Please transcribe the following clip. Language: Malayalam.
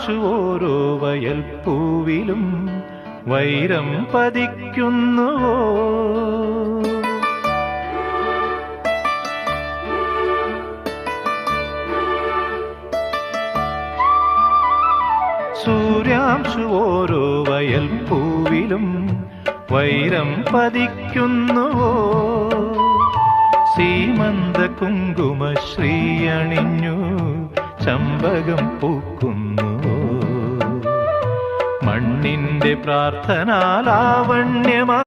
സൂര്യാംശു ഓരോ വയൽപ്പൂവിലും വൈരം പതിക്കുന്നുവോ? സൂര്യാംശു ഓരോ വയൽപ്പൂവിലും വൈരം പതിക്കുന്നുവോ? സീമന്ത കുങ്കുമശ്രീ അണിഞ്ഞു ചമ്പകം പൂക്കുന്നുവോ? മണ്ണിന്റെ പ്രാർത്ഥനാ ലാവണ്യമാ